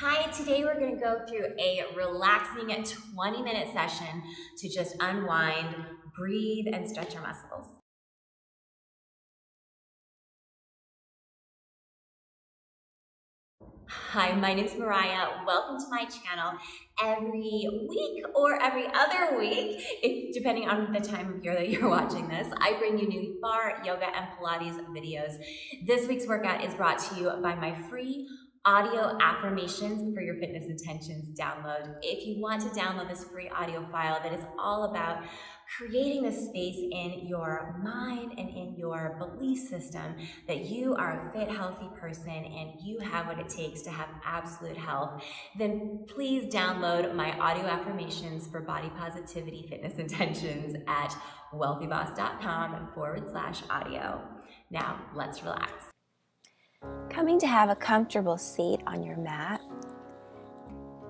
Hi, today we're going to go through a relaxing 20-minute session to just unwind, breathe, and stretch our muscles. Hi, my name is Mariah. Welcome to my channel. Every week or every other week, depending on the time of year that you're watching this, I bring you new barre, yoga, and Pilates videos. This week's workout is brought to you by my free audio affirmations for your fitness intentions download. If you want to download this free audio file that is all about creating this space in your mind and in your belief system that you are a fit, healthy person and you have what it takes to have absolute health, then please download my audio affirmations for body positivity fitness intentions at wealthyboss.com/audio. Now, let's relax. Coming to have a comfortable seat on your mat.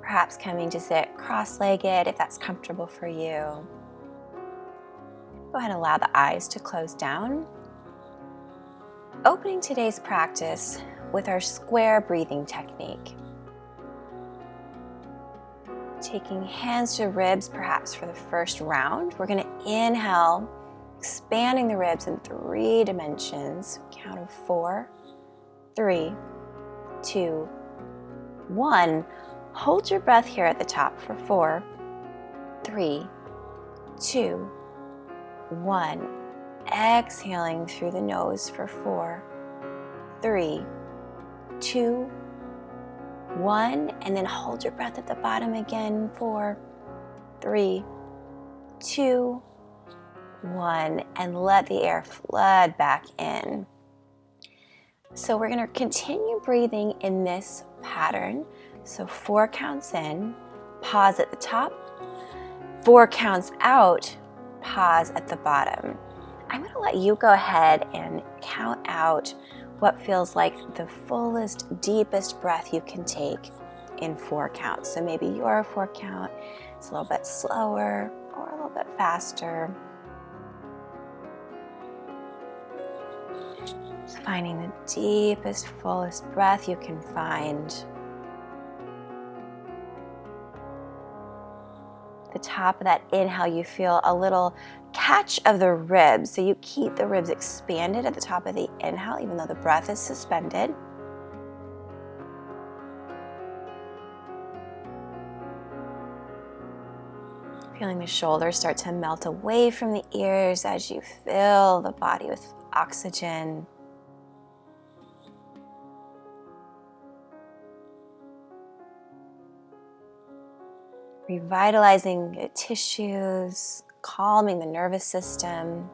Perhaps coming to sit cross-legged if that's comfortable for you. Go ahead and allow the eyes to close down. Opening today's practice with our square breathing technique. Taking hands to ribs perhaps for the first round. We're going to inhale, expanding the ribs in 3 dimensions. Count of 4, 3, 2, 1. Hold your breath here at the top for 4, 3, 2, 1. Exhaling through the nose for 4, 3, 2, 1. And then hold your breath at the bottom again. 4, 3, 2, 1. And let the air flood back in. So we're going to continue breathing in this pattern. So 4 counts in, pause at the top. 4 counts out, pause at the bottom. I'm going to let you go ahead and count out what feels like the fullest, deepest breath you can take in 4 counts. So maybe your 4 count is a little bit slower or a little bit faster. So finding the deepest, fullest breath you can find. The top of that inhale, you feel a little catch of the ribs. So you keep the ribs expanded at the top of the inhale, even though the breath is suspended. Feeling the shoulders start to melt away from the ears as you fill the body with oxygen. Revitalizing the tissues, calming the nervous system.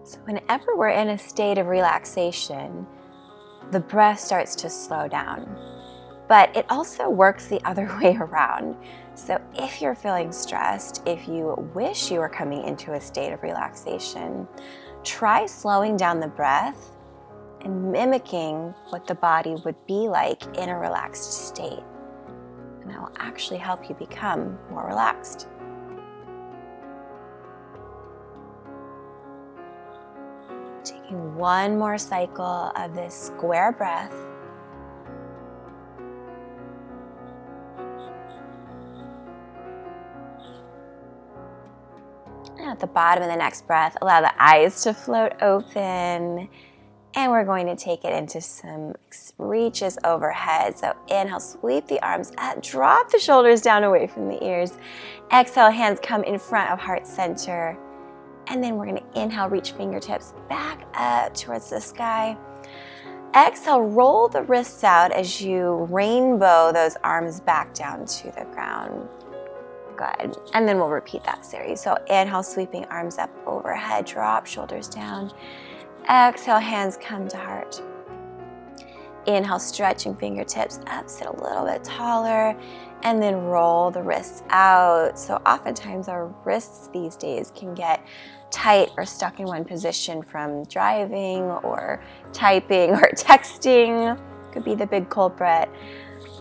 So whenever we're in a state of relaxation, the breath starts to slow down. But it also works the other way around. So if you're feeling stressed, if you wish you were coming into a state of relaxation, try slowing down the breath and mimicking what the body would be like in a relaxed state. And that will actually help you become more relaxed. Taking one more cycle of this square breath. And at the bottom of the next breath, allow the eyes to float open. And we're going to take it into some reaches overhead. So inhale, sweep the arms up, drop the shoulders down away from the ears. Exhale, hands come in front of heart center. And then we're going to inhale, reach fingertips back up towards the sky. Exhale, roll the wrists out as you rainbow those arms back down to the ground. Good. And then we'll repeat that series. So inhale, sweeping arms up overhead, drop shoulders down. Exhale, hands come to heart. Inhale, stretching fingertips up, sit a little bit taller, and then roll the wrists out. So oftentimes our wrists these days can get tight or stuck in one position from driving or typing or texting. Could be the big culprit.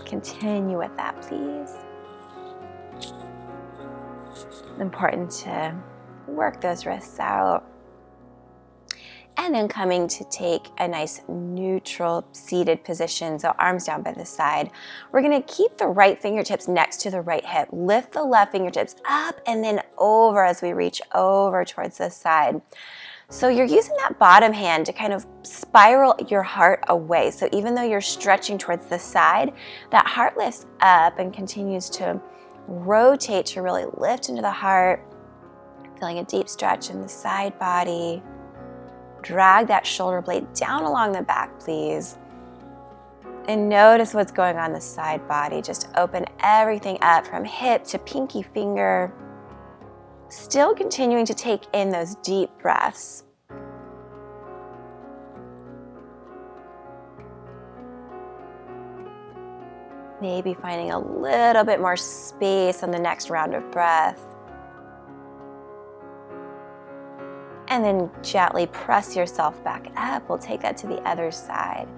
Continue with that, please. It's important to work those wrists out. And then coming to take a nice neutral seated position, so arms down by the side. We're gonna keep the right fingertips next to the right hip. Lift the left fingertips up and then over as we reach over towards the side. So you're using that bottom hand to kind of spiral your heart away. So even though you're stretching towards the side, that heart lifts up and continues to rotate to really lift into the heart. Feeling a deep stretch in the side body. Drag that shoulder blade down along the back, please. And notice what's going on in the side body. Just open everything up from hip to pinky finger. Still continuing to take in those deep breaths. Maybe finding a little bit more space on the next round of breath. And then gently press yourself back up. We'll take that to the other side.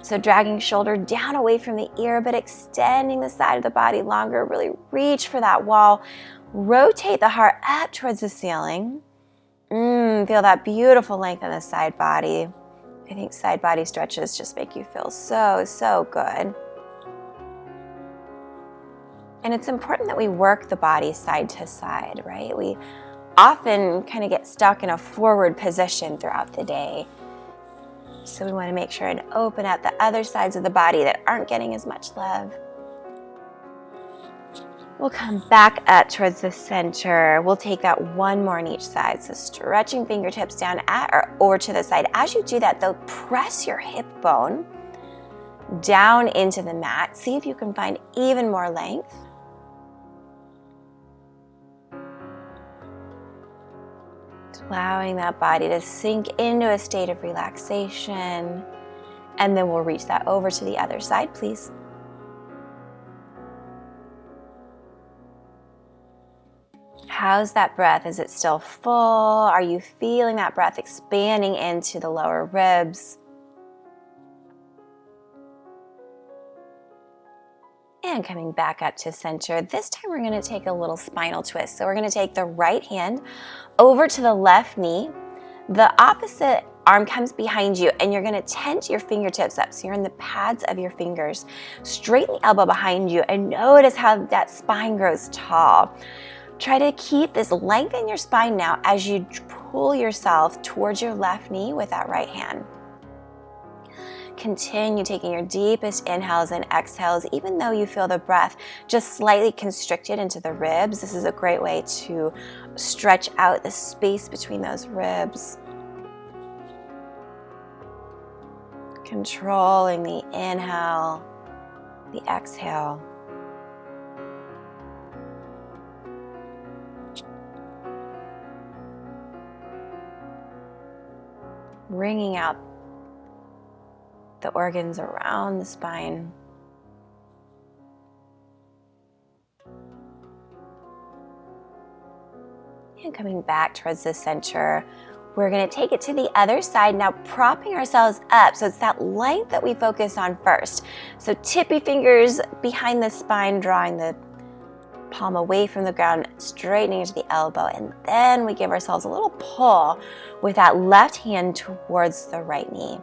So dragging shoulder down away from the ear, but extending the side of the body longer. Really reach for that wall. Rotate the heart up towards the ceiling. Feel that beautiful length in the side body. I think side body stretches just make you feel so, so good. And it's important that we work the body side to side, right? We often kind of get stuck in a forward position throughout the day. So we want to make sure and open up the other sides of the body that aren't getting as much love. We'll come back up towards the center. We'll take that one more on each side. So stretching fingertips down at or over to the side. As you do that, though, press your hip bone down into the mat. See if you can find even more length. Allowing that body to sink into a state of relaxation. And then we'll reach that over to the other side, please. How's that breath? Is it still full? Are you feeling that breath expanding into the lower ribs? And coming back up to center. This time we're going to take a little spinal twist. So we're going to take the right hand over to the left knee. The opposite arm comes behind you and you're going to tent your fingertips up. So you're in the pads of your fingers. Straighten the elbow behind you and notice how that spine grows tall. Try to keep this length in your spine now as you pull yourself towards your left knee with that right hand. Continue taking your deepest inhales and exhales, even though you feel the breath just slightly constricted into the ribs. This is a great way to stretch out the space between those ribs. Controlling the inhale, the exhale. Bringing out the organs around the spine. And coming back towards the center, we're going to take it to the other side, now propping ourselves up. So it's that length that we focus on first. So tippy fingers behind the spine, drawing the palm away from the ground, straightening into the elbow, and then we give ourselves a little pull with that left hand towards the right knee.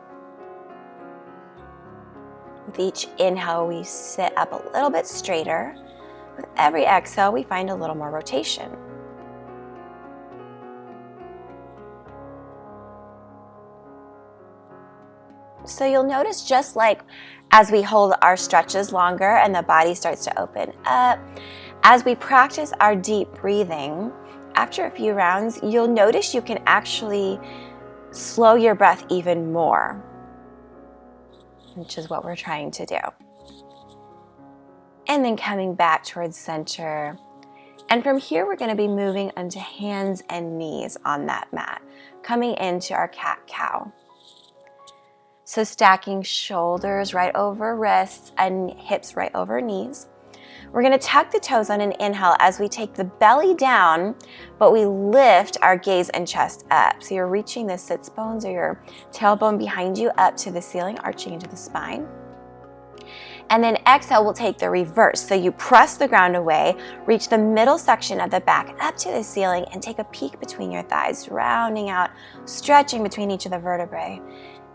With each inhale, we sit up a little bit straighter. With every exhale, we find a little more rotation. So you'll notice, just like as we hold our stretches longer and the body starts to open up, as we practice our deep breathing, after a few rounds, you'll notice you can actually slow your breath even more, which is what we're trying to do. And then coming back towards center. And from here, we're going to be moving onto hands and knees on that mat, coming into our cat-cow. So stacking shoulders right over wrists and hips right over knees. We're going to tuck the toes on an inhale as we take the belly down, but we lift our gaze and chest up. So you're reaching the sits bones or your tailbone behind you up to the ceiling, arching into the spine. And then exhale, we'll take the reverse. So you press the ground away, reach the middle section of the back up to the ceiling, and take a peek between your thighs, rounding out, stretching between each of the vertebrae.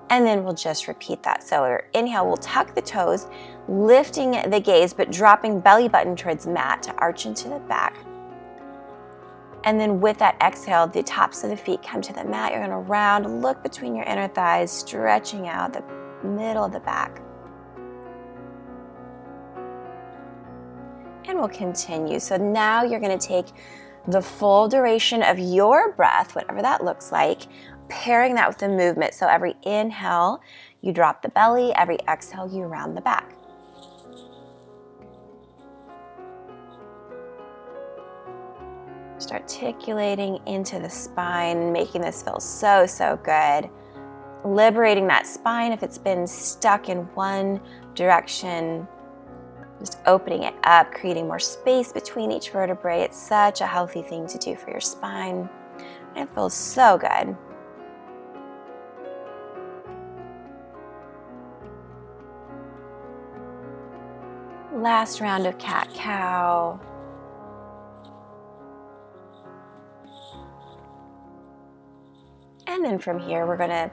And then we'll just repeat that. So inhale, we'll tuck the toes, lifting the gaze, but dropping belly button towards mat to arch into the back. And then with that exhale, the tops of the feet come to the mat. You're gonna round, look between your inner thighs, stretching out the middle of the back. And we'll continue. So now you're gonna take the full duration of your breath, whatever that looks like, pairing that with the movement. So every inhale, you drop the belly. Every exhale, you round the back. Just articulating into the spine, making this feel so, so good. Liberating that spine if it's been stuck in one direction. Just opening it up, creating more space between each vertebrae. It's such a healthy thing to do for your spine. And it feels so good. Last round of cat-cow. And then from here, we're gonna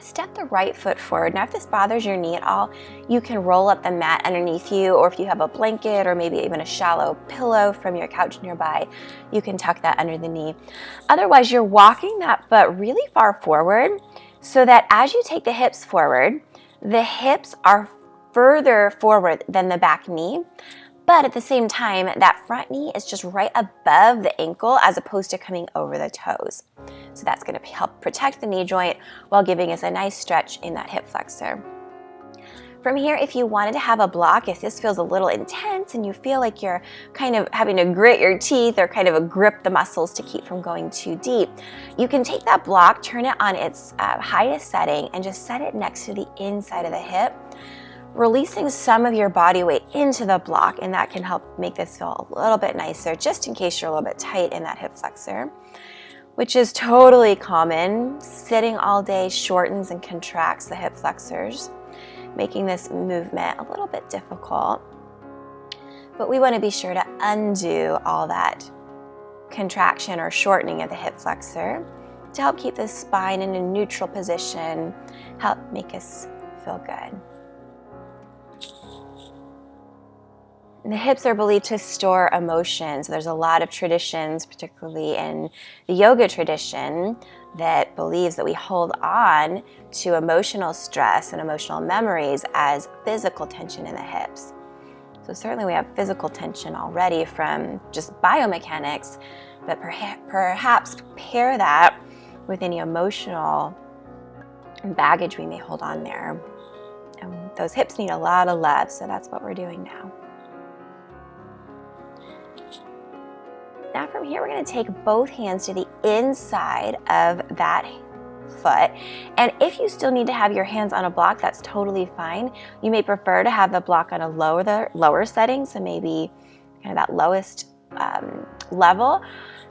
step the right foot forward. Now, if this bothers your knee at all, you can roll up the mat underneath you, or if you have a blanket or maybe even a shallow pillow from your couch nearby, you can tuck that under the knee. Otherwise, you're walking that foot really far forward so that as you take the hips forward, the hips are further forward than the back knee, but at the same time, that front knee is just right above the ankle as opposed to coming over the toes. So that's going to help protect the knee joint while giving us a nice stretch in that hip flexor. From here, if you wanted to have a block, if this feels a little intense and you feel like you're kind of having to grit your teeth or kind of grip the muscles to keep from going too deep, you can take that block, turn it on its highest setting, and just set it next to the inside of the hip, releasing some of your body weight into the block, and that can help make this feel a little bit nicer, just in case you're a little bit tight in that hip flexor, which is totally common. Sitting all day shortens and contracts the hip flexors, making this movement a little bit difficult. But we want to be sure to undo all that contraction or shortening of the hip flexor to help keep the spine in a neutral position, help make us feel good. And the hips are believed to store emotions. There's a lot of traditions, particularly in the yoga tradition, that believes that we hold on to emotional stress and emotional memories as physical tension in the hips. So certainly we have physical tension already from just biomechanics, but perhaps pair that with any emotional baggage we may hold on there. And those hips need a lot of love, so that's what we're doing now. Now from here, we're going to take both hands to the inside of that foot. And if you still need to have your hands on a block, that's totally fine. You may prefer to have the block on a lower setting, so maybe kind of that lowest level.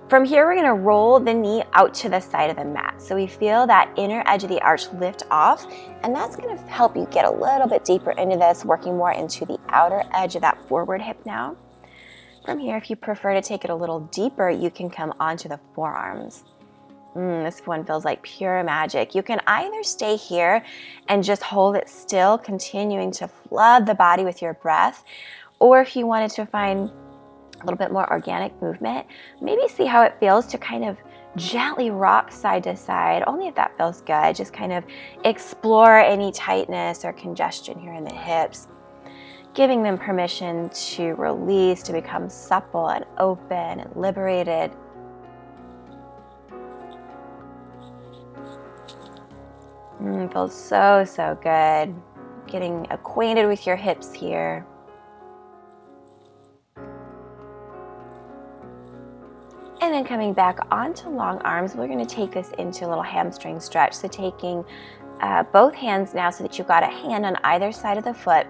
From here, we're going to roll the knee out to the side of the mat. So we feel that inner edge of the arch lift off, and that's going to help you get a little bit deeper into this, working more into the outer edge of that forward hip now. From here, if you prefer to take it a little deeper, you can come onto the forearms. This one feels like pure magic. You can either stay here and just hold it still, continuing to flood the body with your breath, or if you wanted to find a little bit more organic movement, maybe see how it feels to kind of gently rock side to side, only if that feels good. Just kind of explore any tightness or congestion here in the hips, giving them permission to release, to become supple and open and liberated. Feels so, so good. Getting acquainted with your hips here. And then coming back onto long arms, we're going to take this into a little hamstring stretch. So taking both hands now so that you've got a hand on either side of the foot.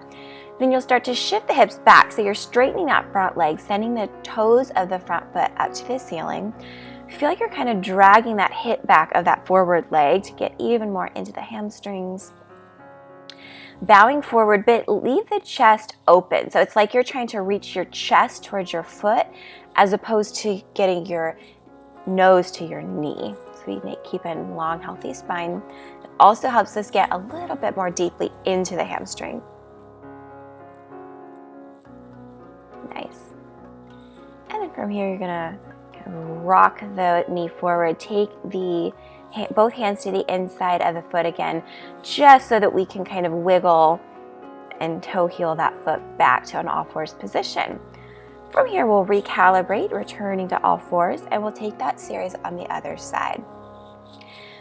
Then you'll start to shift the hips back. So you're straightening that front leg, sending the toes of the front foot up to the ceiling. Feel like you're kind of dragging that hip back of that forward leg to get even more into the hamstrings. bowing forward, but leave the chest open. So it's like you're trying to reach your chest towards your foot as opposed to getting your nose to your knee. So we keep a long, healthy spine. It also helps us get a little bit more deeply into the hamstring. Nice. And then from here, you're gonna kind of rock the knee forward. Take both hands to the inside of the foot again, just so that we can kind of wiggle and toe heel that foot back to an all fours position. From here, we'll recalibrate, returning to all fours, and we'll take that series on the other side.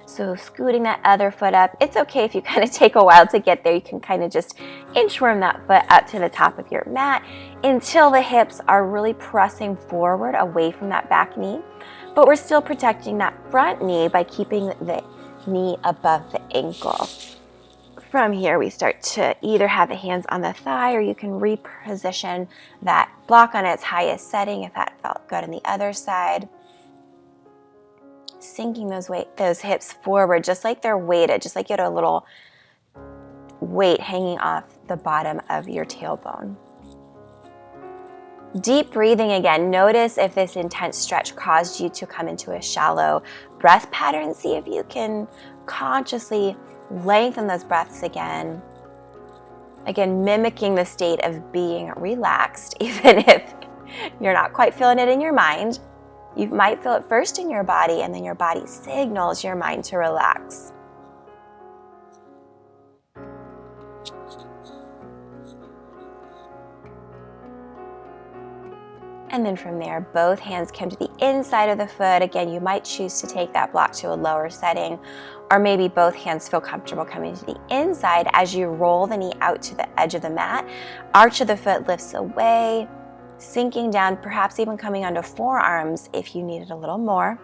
So scooting that other foot up. It's okay if you kind of take a while to get there. You can kind of just inchworm that foot up to the top of your mat until the hips are really pressing forward away from that back knee. But we're still protecting that front knee by keeping the knee above the ankle. From here, we start to either have the hands on the thigh, or you can reposition that block on its highest setting if that felt good on the other side. Sinking those hips forward, just like they're weighted, just like you had a little weight hanging off the bottom of your tailbone. Deep breathing again. Notice if this intense stretch caused you to come into a shallow breath pattern. See if you can consciously lengthen those breaths again. Again, mimicking the state of being relaxed, even if you're not quite feeling it in your mind. You might feel it first in your body, and then your body signals your mind to relax. And then from there, both hands come to the inside of the foot. Again, you might choose to take that block to a lower setting, or maybe both hands feel comfortable coming to the inside as you roll the knee out to the edge of the mat. Arch of the foot lifts away, sinking down, perhaps even coming onto forearms if you needed a little more.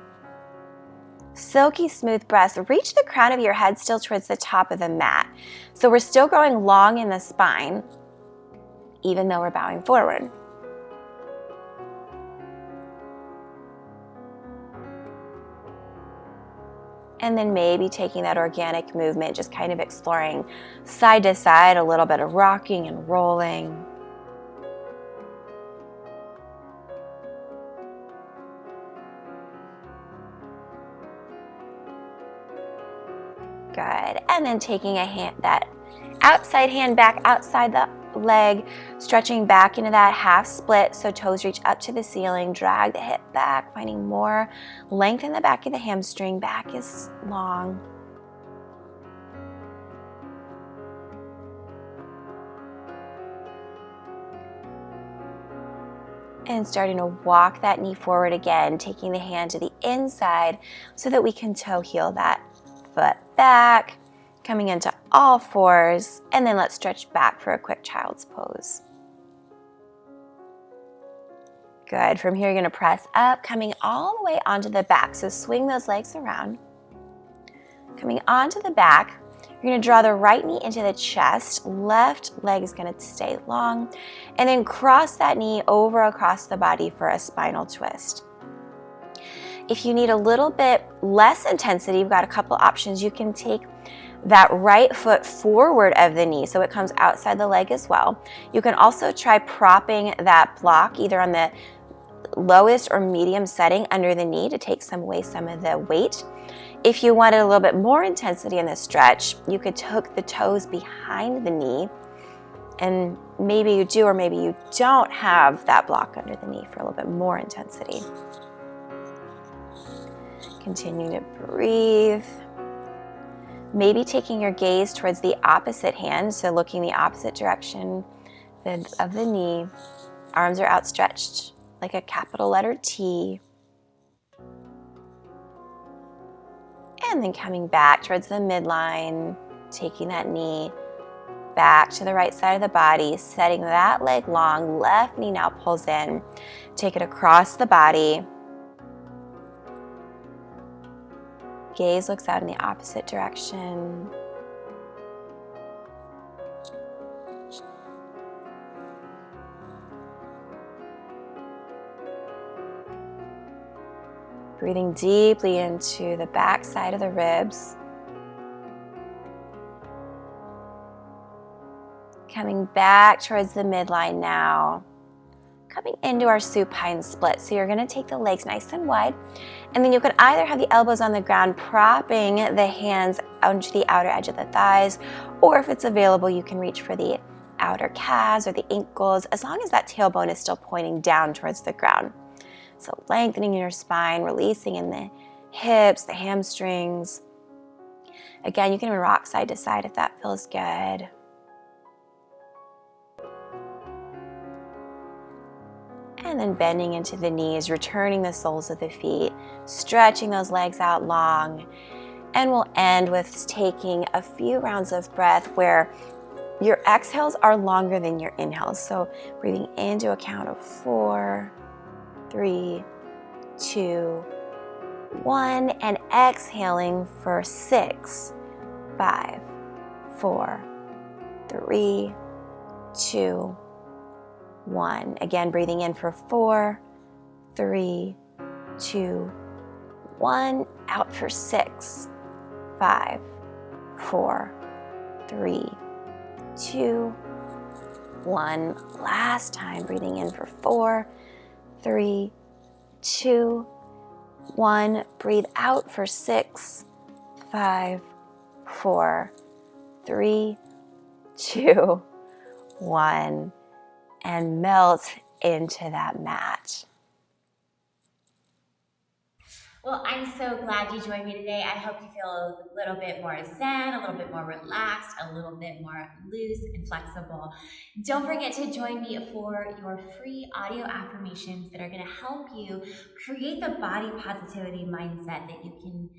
Silky smooth breaths. Reach the crown of your head still towards the top of the mat. So we're still growing long in the spine, even though we're bowing forward. And then maybe taking that organic movement, just kind of exploring side to side, a little bit of rocking and rolling. Good. And then taking that outside hand back outside the leg, stretching back into that half split so toes reach up to the ceiling. Drag the hip back, finding more length in the back of the hamstring. Back is long. And starting to walk that knee forward again, taking the hand to the inside so that we can toe heel that foot back, coming into all fours, and then let's stretch back for a quick child's pose. Good. From here, you're going to press up, coming all the way onto the back. So swing those legs around. Coming onto the back, you're going to draw the right knee into the chest. Left leg is going to stay long. And then cross that knee over across the body for a spinal twist. If you need a little bit less intensity, you've got a couple options. You can take that right foot forward of the knee so it comes outside the leg as well. You can also try propping that block either on the lowest or medium setting under the knee to take away some of the weight. If you wanted a little bit more intensity in the stretch, you could hook the toes behind the knee, and maybe you do or maybe you don't have that block under the knee for a little bit more intensity. Continue to breathe. Maybe taking your gaze towards the opposite hand, so looking the opposite direction of the knee. Arms are outstretched like a capital letter T. And then coming back towards the midline, taking that knee back to the right side of the body, setting that leg long. Left knee now pulls in. Take it across the body. Gaze looks out in the opposite direction. Breathing deeply into the back side of the ribs. coming back towards the midline now. Coming into our supine split. So you're going to take the legs nice and wide, and then you can either have the elbows on the ground, propping the hands onto the outer edge of the thighs, or if it's available, you can reach for the outer calves or the ankles, as long as that tailbone is still pointing down towards the ground. So lengthening your spine, releasing in the hips, the hamstrings. Again, you can even rock side to side if that feels good. And then bending into the knees, returning the soles of the feet, stretching those legs out long. And we'll end with taking a few rounds of breath where your exhales are longer than your inhales. So breathing into a count of 4, 3, 2, 1, and exhaling for 6, 5, 4, 3, 2, 1. Again, breathing in for 4, 3, 2, 1. Out for 6, 5, 4, 3, 2, 1. Last time, breathing in for 4, 3, 2, 1. Breathe out for 6, 5, 4, 3, 2, 1. And melt into that mat. Well, I'm so glad you joined me today. I hope you feel a little bit more zen, a little bit more relaxed, a little bit more loose and flexible. Don't forget to join me for your free audio affirmations that are going to help you create the body positivity mindset that you can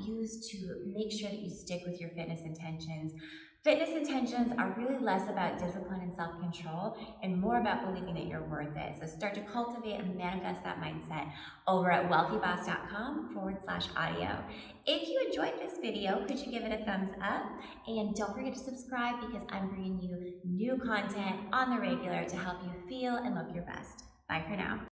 use to make sure that you stick with your fitness intentions. Fitness intentions are really less about discipline and self-control and more about believing that you're worth it. So start to cultivate and manifest that mindset over at wellthyboss.com/audio. If you enjoyed this video, could you give it a thumbs up? And don't forget to subscribe, because I'm bringing you new content on the regular to help you feel and look your best. Bye for now.